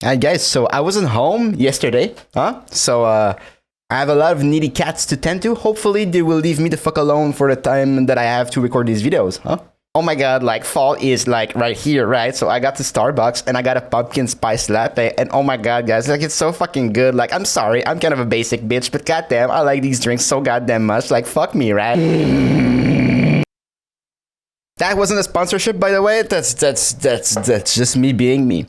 Hi guys, so I wasn't home yesterday, So I have a lot of needy cats to tend to. Hopefully they will leave me the fuck alone for the time that I have to record these videos, Oh my god, like fall is like right here, right? So I got to Starbucks and I got a pumpkin spice latte, and oh my god, guys, like it's so fucking good. Like I'm sorry, I'm kind of a basic bitch, but goddamn, I like these drinks so goddamn much. Like fuck me, right? That wasn't a sponsorship, by the way. That's just me being me.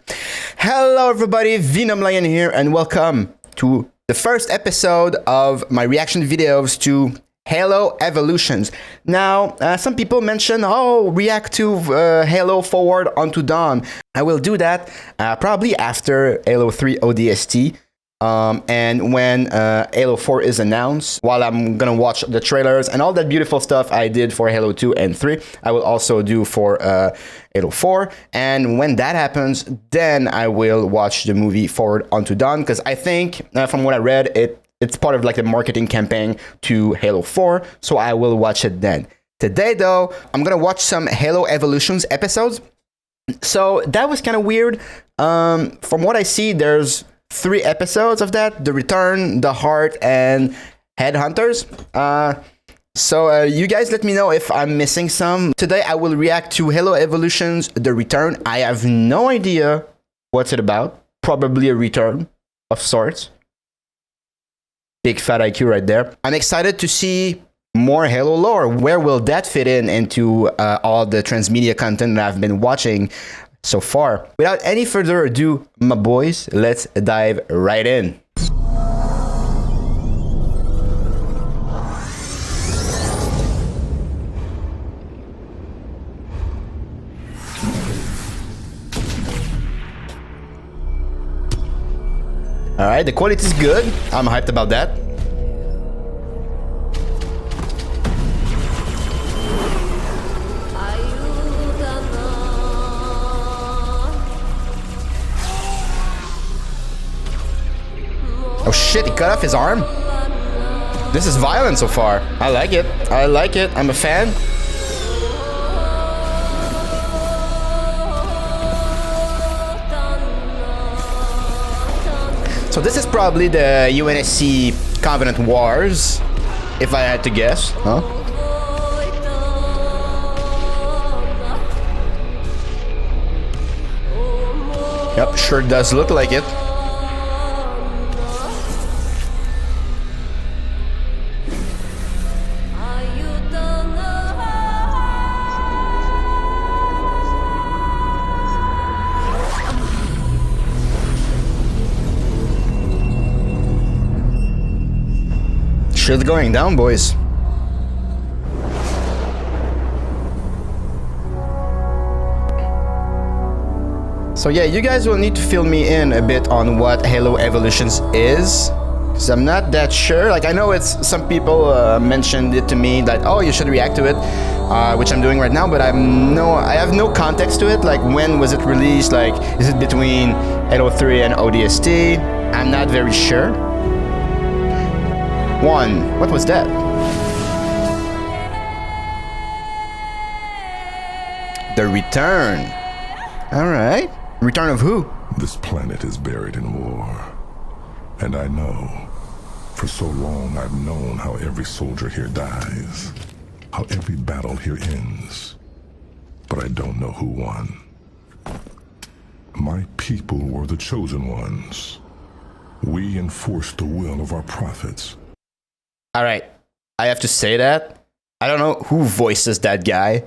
Hello, everybody. Venom Lion here, and welcome to the first episode of my reaction videos to Halo Evolutions. Now, some people mention, react to Halo Forward Unto Dawn. I will do that probably after Halo 3 ODST. And when Halo 4 is announced, while I'm gonna watch the trailers and all that beautiful stuff I did for Halo 2 and 3, I will also do for Halo 4. And when that happens, then I will watch the movie Forward Unto Dawn, because I think, from what I read, it's part of like the marketing campaign to Halo 4, so I will watch it then. Today, though, I'm gonna watch some Halo Evolutions episodes. So that was kind of weird. From what I see, there's 3 episodes of that: The Return, The Heart, and Headhunters. So you guys let me know if I'm missing some. Today I will react to Halo Evolutions, The Return. I have no idea what's it about. Probably a return of sorts. Big fat IQ right there. I'm excited to see more Halo lore. Where will that fit into all the transmedia content that I've been watching so far? Without any further ado, my boys, let's dive right in. All right, the quality is good. I'm hyped about that. Oh shit, he cut off his arm? This is violent so far. I like it. I like it. I'm a fan. So this is probably the UNSC Covenant Wars, if I had to guess. Yep, sure does look like it. Shit's going down, boys. So yeah, you guys will need to fill me in a bit on what Halo Evolutions is, because I'm not that sure. Like, I know it's some people mentioned it to me that, oh, you should react to it, which I'm doing right now, but I have no context to it. Like, when was it released? Like, is it between Halo 3 and ODST? I'm not very sure. What was that? The Return. All right. Return of who? This planet is buried in war. And I know, for so long I've known how every soldier here dies, how every battle here ends. But I don't know who won. My people were the chosen ones. We enforced the will of our prophets. All right, I have to say that. I don't know who voices that guy,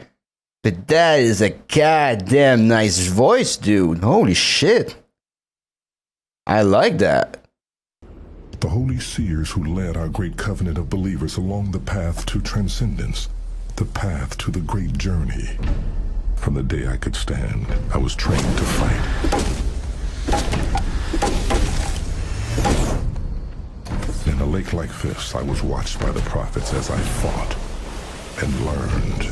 but that is a goddamn nice voice, dude. Holy shit. I like that. The holy seers who led our great covenant of believers along the path to transcendence, the path to the great journey. From the day I could stand, I was trained to fight. In a lake like this, I was watched by the prophets as I fought and learned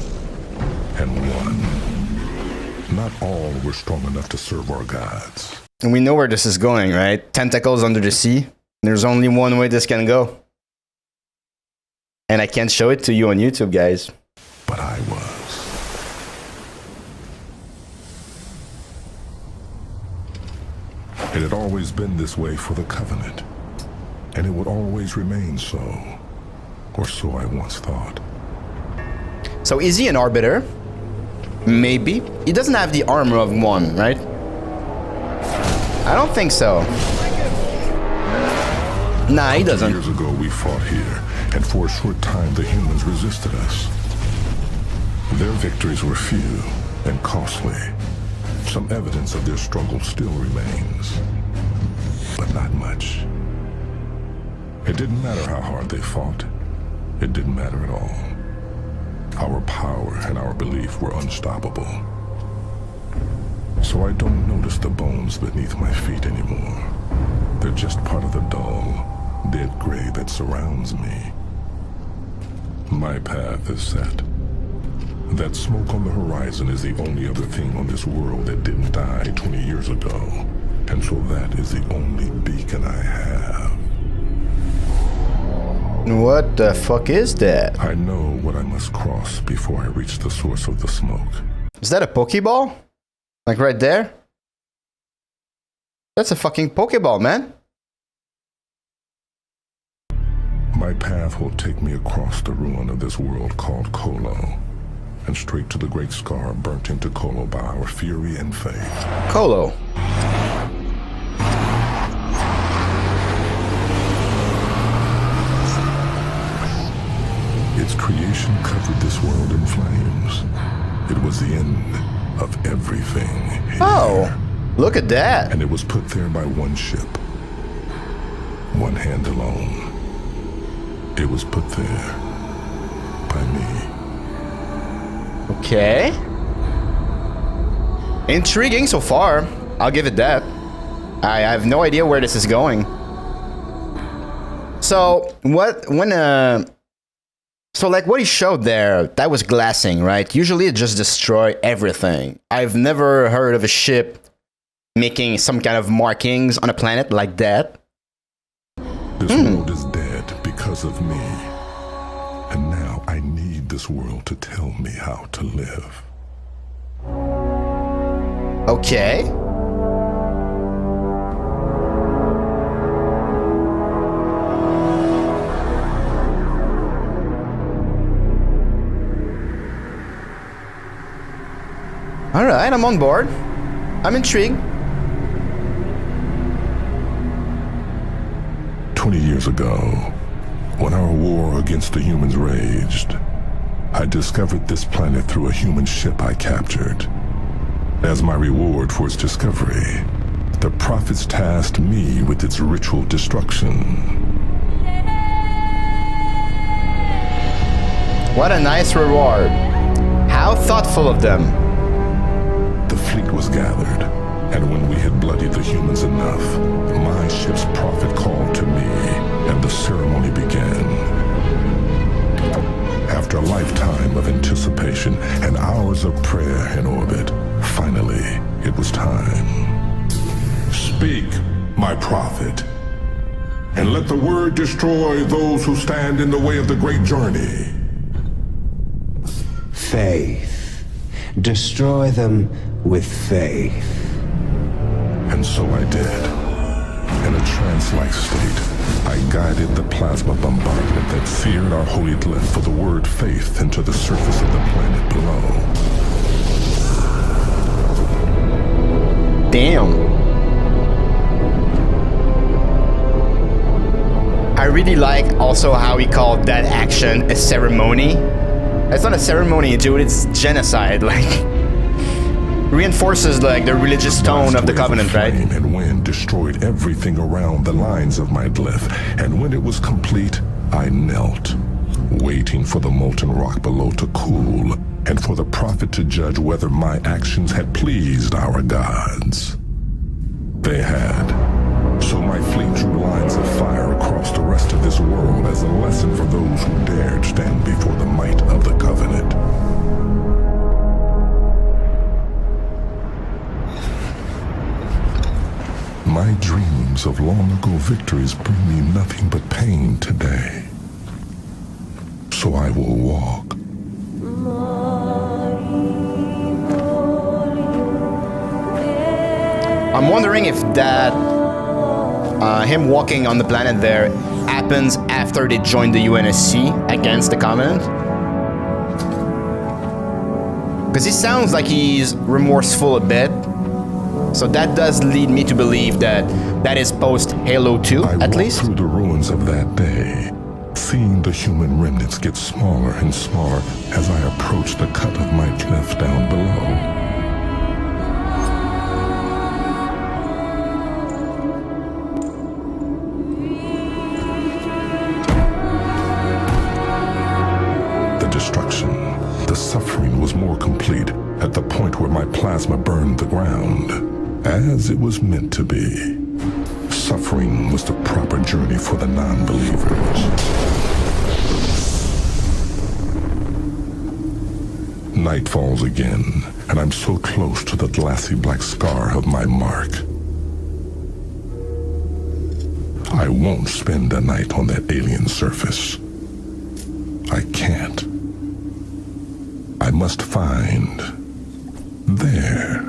and won. Not all were strong enough to serve our gods. And we know where this is going, right? Tentacles under the sea. There's only one way this can go. And I can't show it to you on YouTube, guys. But I was. It had always been this way for the Covenant, and it would always remain so, or so I once thought. So is he an arbiter? Maybe. He doesn't have the armor of one, right? I don't think so. Nah, he doesn't. Years ago we fought here, and for a short time the humans resisted us. Their victories were few and costly. Some evidence of their struggle still remains, but not much. It didn't matter how hard they fought. It didn't matter at all. Our power and our belief were unstoppable. So I don't notice the bones beneath my feet anymore. They're just part of the dull, dead gray that surrounds me. My path is set. That smoke on the horizon is the only other thing on this world that didn't die 20 years ago. And so that is the only beacon I have. What the fuck is that? I know what I must cross before I reach the source of the smoke. Is that a Pokeball? Like right there? That's a fucking Pokeball, man. My path will take me across the ruin of this world called Kolo, and straight to the great scar burnt into Kolo by our fury and faith. Kolo. Its creation covered this world in flames. It was the end of everything here. Oh, look at that. And it was put there by one ship. One hand alone. It was put there by me. Okay. Intriguing so far. I'll give it that. I have no idea where this is going. So, so like what he showed there, that was glassing, right? Usually it just destroys everything. I've never heard of a ship making some kind of markings on a planet like that. This world is dead because of me. And now I need this world to tell me how to live. Okay. All right, I'm on board. I'm intrigued. 20 years ago, when our war against the humans raged, I discovered this planet through a human ship I captured. As my reward for its discovery, the prophets tasked me with its ritual destruction. What a nice reward. How thoughtful of them. The fleet was gathered, and when we had bloodied the humans enough, my ship's prophet called to me, and the ceremony began. After a lifetime of anticipation and hours of prayer in orbit, finally, it was time. Speak, my prophet, and let the word destroy those who stand in the way of the great journey. Faith. Destroy them with faith. And so I did. In a trance-like state, I guided the plasma bombardment that seared our holy glyph for the word faith into the surface of the planet below. Damn. I really like also how he called that action a ceremony. It's not a ceremony, dude, it's genocide, like reinforces like the religious tone of the Covenant, right? Flame and wind destroyed everything around the lines of my glyph, and when it was complete, I knelt, waiting for the molten rock below to cool, and for the prophet to judge whether my actions had pleased our gods. They had. So my fleet drew lines of fire across the rest of this world as a lesson for those who dared stand before the might of the Covenant. My dreams of long-ago victories bring me nothing but pain today. So I will walk. I'm wondering if that him walking on the planet there happens after they join the UNSC against the Covenant. Because he sounds like he's remorseful a bit. So that does lead me to believe that that is post Halo 2, at least. I walked through the ruins of that day, seeing the human remnants get smaller and smaller as I approached the cut of my cliff down below. The suffering was more complete at the point where my plasma burned the ground, as it was meant to be. Suffering was the proper journey for the non-believers. Night falls again, and I'm so close to the glassy black scar of my mark. I won't spend a night on that alien surface. I can't. I must find there.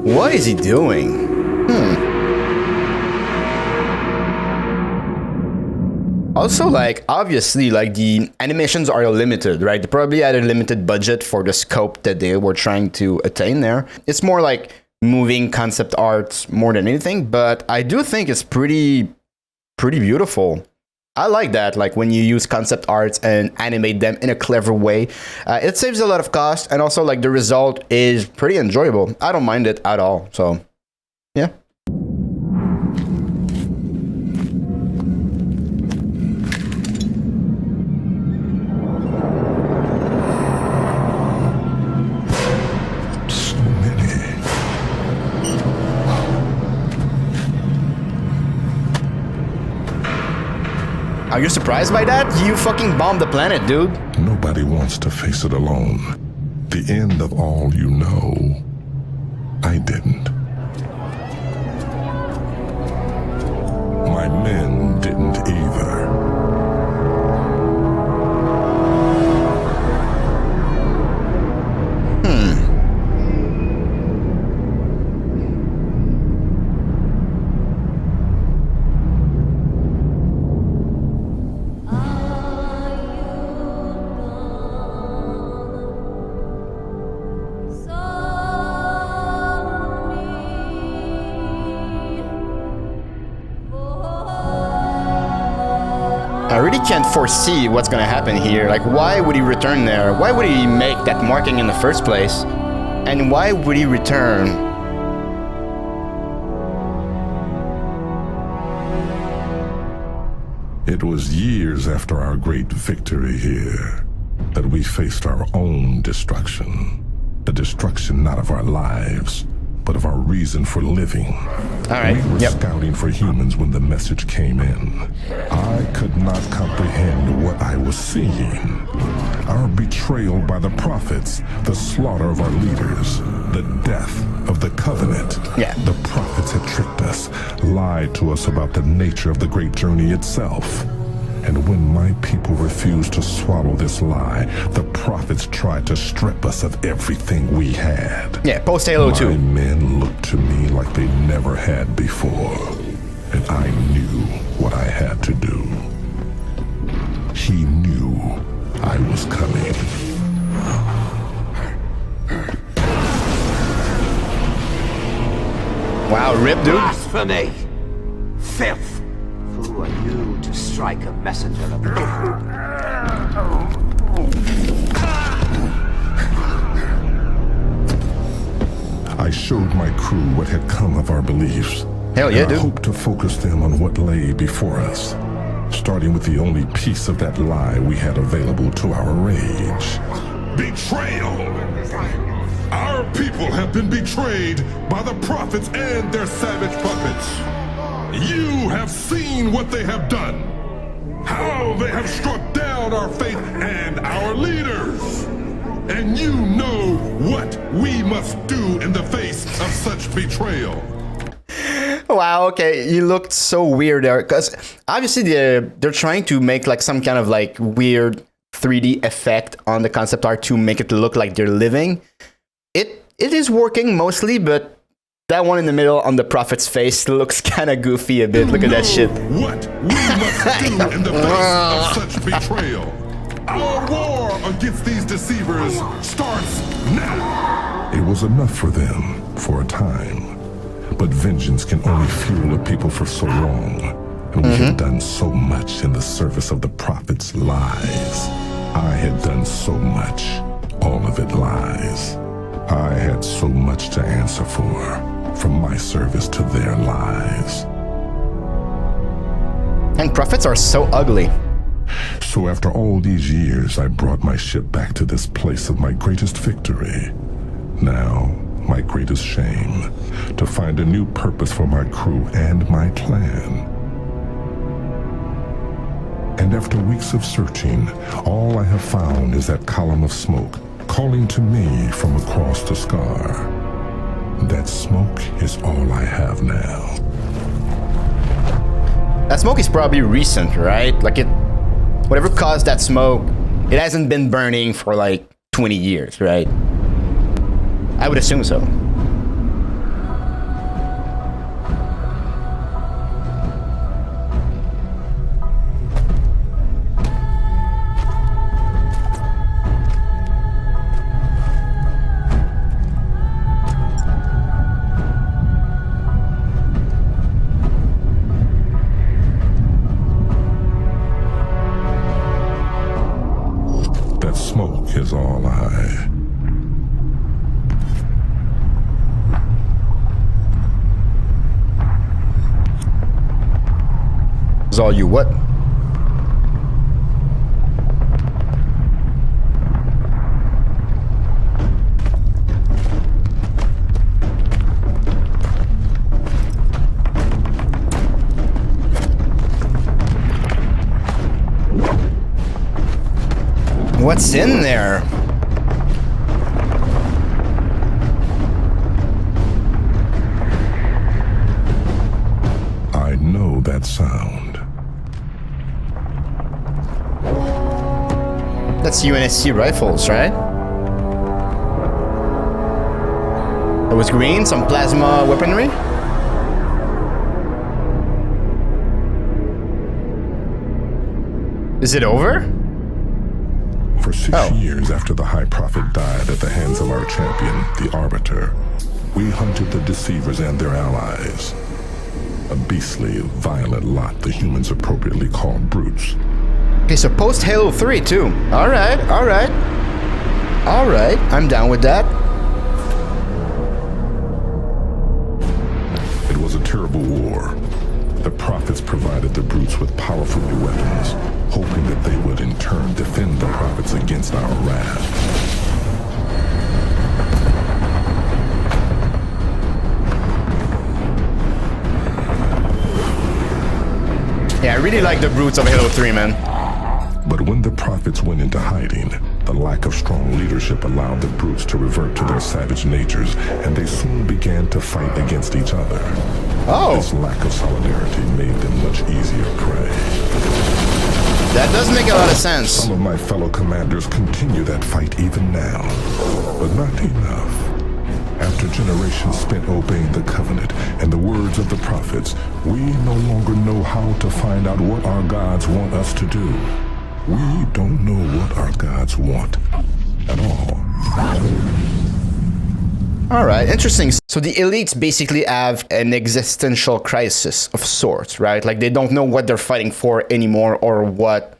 What is he doing? Also, like, obviously, like, the animations are limited, right? They probably had a limited budget for the scope that they were trying to attain there. It's more like moving concept art more than anything, but I do think it's pretty beautiful. I like that, like when you use concept arts and animate them in a clever way. It saves a lot of cost, and also like the result is pretty enjoyable. I don't mind it at all, so yeah. Are you surprised by that? You fucking bombed the planet, dude. Nobody wants to face it alone. The end of all you know. I didn't. My men didn't either. I really can't foresee what's gonna happen here. Like, why would he return there? Why would he make that marking in the first place? And why would he return? It was years after our great victory here that we faced our own destruction. The destruction not of our lives, but of our reason for living. All right. We were scouting for humans when the message came in. I could not comprehend what I was seeing. Our betrayal by the prophets, the slaughter of our leaders, the death of the covenant. Yeah. The prophets had tricked us, lied to us about the nature of the great journey itself. And when my people refused to swallow this lie, the prophets tried to strip us of everything we had. Yeah, post Halo 2. My men looked to me like they never had before, and I knew what I had to do. He knew I was coming. Wow, rip, dude. Blasphemy! Filth! Who are you to strike a messenger of God? I showed my crew what had come of our beliefs. Hell yeah, and I dude. hoped to focus them on what lay before us, starting with the only piece of that lie we had available to our rage. Betrayal! Our people have been betrayed by the prophets and their savage puppets. You have seen what they have done. How they have struck down our faith and our leaders. And you know what we must do in the face of such betrayal. Wow, okay, you looked so weird there, because obviously they're trying to make like some kind of like weird 3D effect on the concept art to make it look like they're living. it is working mostly, but that one in the middle on the prophet's face looks kind of goofy a bit. Look at that shit. What we must do in the face of such betrayal. Our war against these deceivers starts now. It was enough for them for a time, but vengeance can only fuel a people for so long, and we had done so much in the service of the prophet's lies. I had done so much, all of it lies. I had so much to answer for, from my service to their lies. And prophets are so ugly. So after all these years, I brought my ship back to this place of my greatest victory. Now, my greatest shame, to find a new purpose for my crew and my clan. And after weeks of searching, all I have found is that column of smoke calling to me from across the scar. That smoke is all I have now. That smoke is probably recent, right? Like whatever caused that smoke, it hasn't been burning for like 20 years, right? I would assume so. That smoke is all I... Is all you what? What's in there? I know that sound. That's UNSC rifles, right? It was green, some plasma weaponry. Is it over? For 6 years after the High Prophet died at the hands of our champion, the Arbiter, we hunted the deceivers and their allies. A beastly, violent lot the humans appropriately call brutes. Okay, so post Halo 3 too. Alright, alright. Alright, I'm down with that. It was a terrible war. The prophets provided the brutes with powerful new weapons, hoping that they would in turn defend the prophets against our wrath. Yeah, I really like the brutes of Halo 3, man. But when the prophets went into hiding, the lack of strong leadership allowed the brutes to revert to their savage natures, and they soon began to fight against each other. Oh. This lack of solidarity made them much easier prey. That does make a lot of sense. Some of my fellow commanders continue that fight even now, but not enough. After generations spent obeying the covenant and the words of the prophets, we no longer know how to find out what our gods want us to do. We don't know what our gods want at all. Alright, interesting. So the elites basically have an existential crisis of sorts, right? Like they don't know what they're fighting for anymore or what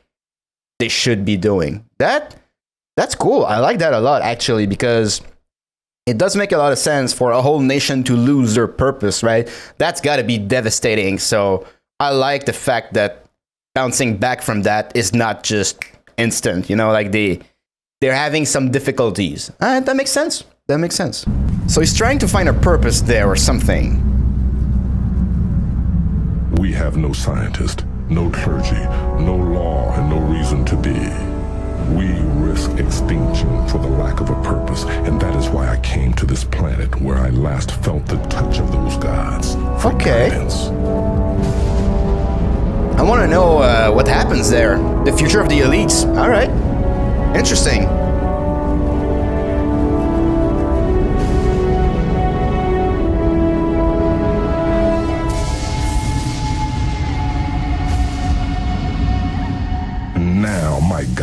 they should be doing. That's cool. I like that a lot, actually, because it does make a lot of sense for a whole nation to lose their purpose, right? That's got to be devastating. So I like the fact that bouncing back from that is not just instant, you know, like they're having some difficulties. That makes sense. That makes sense. So he's trying to find a purpose there or something. We have no scientist, no clergy, no law, and no reason to be. We risk extinction for the lack of a purpose, and that is why I came to this planet where I last felt the touch of those gods. For guidance. I want to know what happens there. The future of the elites. All right. Interesting.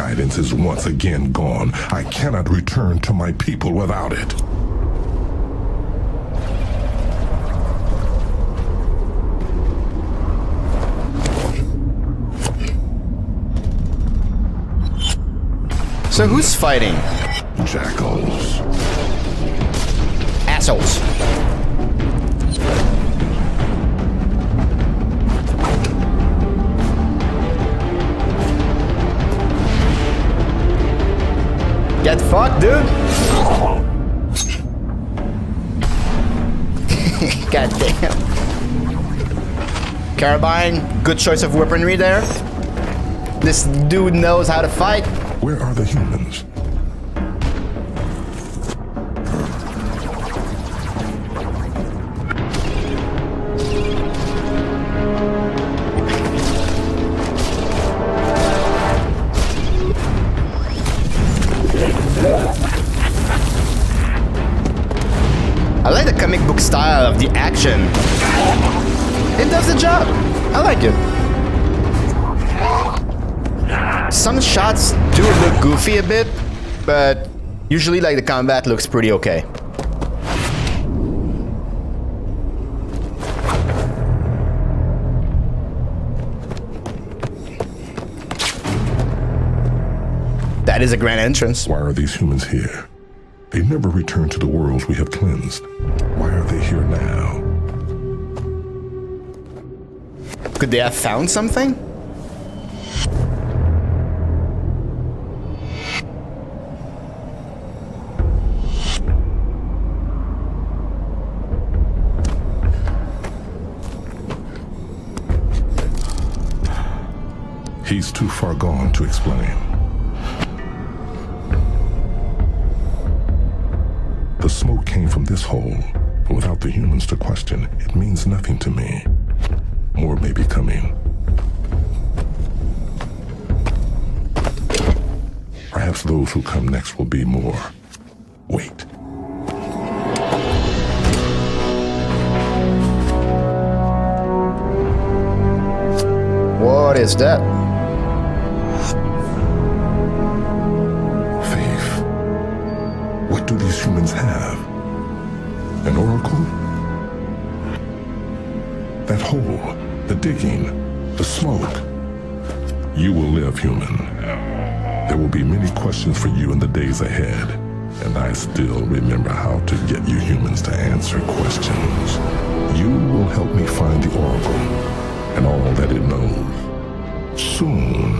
guidance is once again gone. I cannot return to my people without it. So who's fighting? Jackals. Assholes. Get fucked, dude. God damn. Carabine, good choice of weaponry there. This dude knows how to fight. Where are the humans? I like the comic book style of the action. It does the job. I like it. Some shots do look goofy a bit, but usually like the combat looks pretty okay. That is a grand entrance. Why are these humans here? They never return to the worlds we have cleansed. Why are they here now? Could they have found something? He's too far gone to explain. The smoke came from this hole, but without the humans to question, it means nothing to me. More may be coming. Perhaps those who come next will be more. Wait. What is that? Faith. What do these humans have? An oracle? That hole, the digging, the smoke. You will live, human. There will be many questions for you in the days ahead, and I still remember how to get you humans to answer questions. You will help me find the oracle and all that it knows. Soon,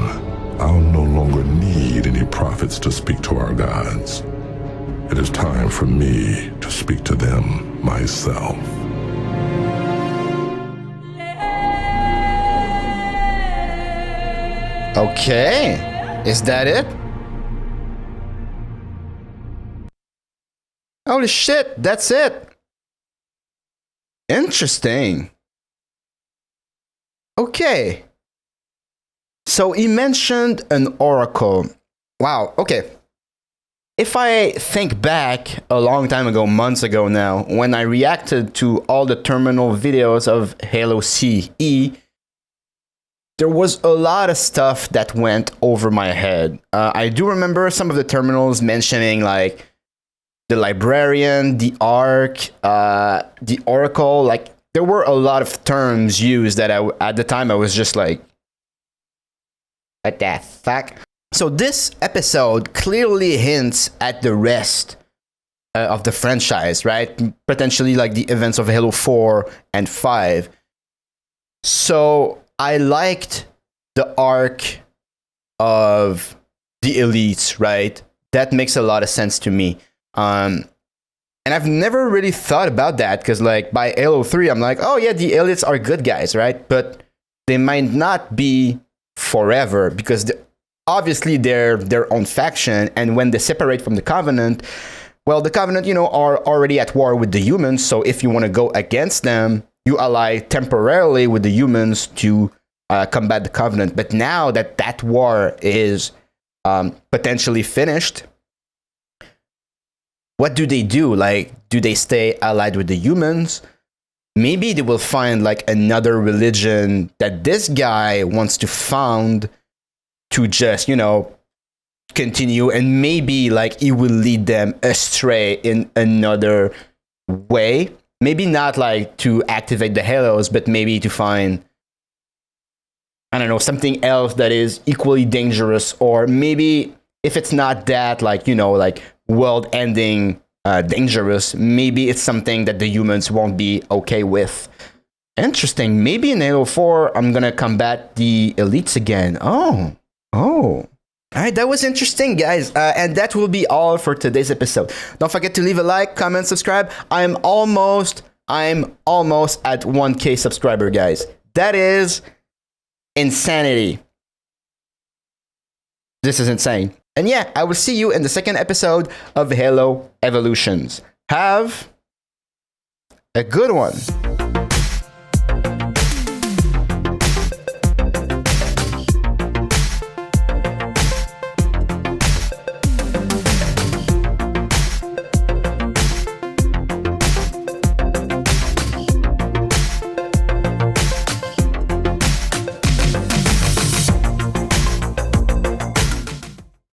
I'll no longer need any prophets to speak to our gods. It is time for me to speak to them myself. Okay. Is that it? Holy shit, that's it. Interesting. Okay. So he mentioned an oracle. Wow, okay. If I think back a long time ago, months ago now, when I reacted to all the terminal videos of Halo CE, there was a lot of stuff that went over my head. I do remember some of the terminals mentioning like the librarian, the arc, the oracle. Like there were a lot of terms used that at the time I was just like, what the fuck? So this episode clearly hints at the rest of the franchise, right? Potentially like the events of Halo 4 and 5. So I liked the arc of the elites, right? That makes a lot of sense to me. And I've never really thought about that because like by Halo 3, I'm like, oh yeah, the elites are good guys, right? But they might not be forever because obviously they're their own faction, and when they separate from the Covenant, well, the Covenant, you know, are already at war with the humans, so if you want to go against them, you ally temporarily with the humans to combat the Covenant. But now that that war is potentially finished, what do they do? Like, do they stay allied with the humans? Maybe they will find like another religion that this guy wants to found to just, you know, continue, and maybe like he will lead them astray in another way. Maybe not like to activate the halos, but maybe to find, I don't know, something else that is equally dangerous, or maybe if it's not that, like, you know, like world-ending dangerous, maybe it's something that the humans won't be okay with. Interesting. Maybe in Halo 4, I'm gonna combat the elites again. Oh. All right, that was interesting, guys. And that will be all for today's episode. Don't forget to leave a like, comment, subscribe. I'm almost at 1K subscriber, guys. That is insanity. This is insane. And yeah, I will see you in the second episode of Halo Evolutions. Have a good one.